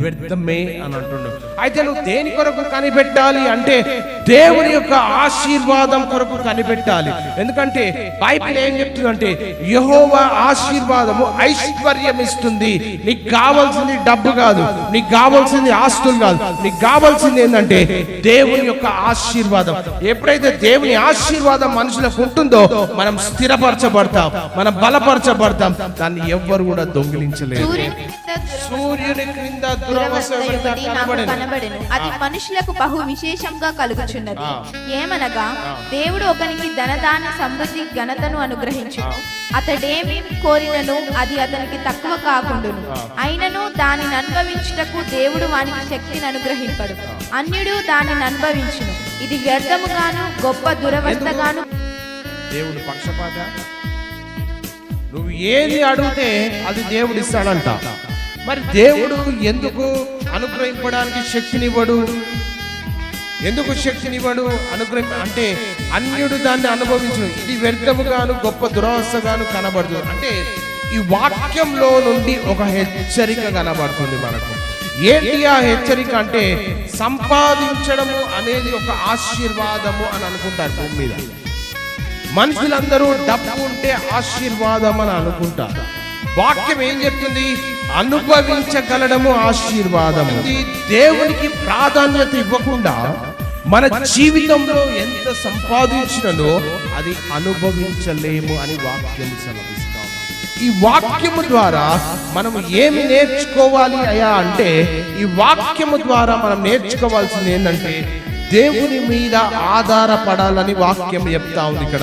వ్యర్థమే అని అంటున్నాడు. అయితే నువ్వు దేని కొరకు కనిపెట్టాలి అంటే దేవుని యొక్క ఆశీర్వాదం కొరకు కనిపెట్టాలి. ఎందుకంటే బైబిల్ ఏం చెప్తుందంటే యెహోవా ఆశీర్వాదము ఐశ్వర్యం ఇస్తుంది. నీకు కావాల్సింది డబ్బు కాదు, నీకు కావాల్సింది ఆస్తులు కాదు, నీకు కావాల్సింది ఏంటంటే దేవుని యొక్క ఆశీర్వాదం. ఎప్పుడైతే దేవుని ఆశీర్వాదం మనుషులకు ఉంటుందో మనం స్థిరపరచబడతాం, మనం బలపరచబడతాం. దాన్ని ఎవ్వరు కూడా దొంగిలించలేరు. సూర్యుని క్రింద కనబడెను, అది మనుషులకు బహు విశేషంగా కలుగుచున్నది. ఏమనగా దేవుడు ఒకనికి ధనదాన సమృద్ధి ఘనతను అనుగ్రహించును. అతడేమి కోరినను అది అతనికి తక్కువ కాకుండును. అయినను దానిని అనుభవించుటకు దేవుడు వానికి శక్తిని అనుగ్రహింపడు. అన్యుడు దానిని అనుభవించును. ఇది వ్యర్థముగాను గొప్ప దురవస్థగాను. దేవుడు పక్షపాత. నువ్వు ఏది అడిగితే అది దేవుడు ఇస్తాడంట. మరి దేవుడు ఎందుకు అనుగ్రహింపడానికి శక్తినివ్వడు? ఎందుకు శక్తినివ్వడు? అంటే అన్యుడు దాన్ని అనుభవించు, ఇది వ్యర్థముగాను గొప్ప దురవస్థగాను కనబడుతుంది. అంటే ఈ వాక్యంలో నుండి ఒక హెచ్చరిక కనబడుతుంది మనకు. ఏంటి ఆ హెచ్చరిక అంటే సంపాదించడము అనేది ఒక ఆశీర్వాదము అని అనుకుంటారు. భూమి మీద మనుషులందరూ డబ్బు ఉంటే ఆశీర్వాదం అని అనుకుంటారు. వాక్యం ఏం చెప్తుంది? అనుభవించగలడము ఆశీర్వాదము. దేవునికి ప్రాధాన్యత ఇవ్వకుండా మన జీవితంలో ఎంత సంపాదించినో అది అనుభవించలేము అని వాక్యం సెలవిస్తాం. ఈ వాక్యము ద్వారా మనం ఏమి నేర్చుకోవాలి అయ్యా అంటే ఈ వాక్యము ద్వారా మనం నేర్చుకోవాల్సింది ఏంటంటే దేవుని మీద ఆధారపడాలని వాక్యం చెప్తా ఉంది ఇక్కడ.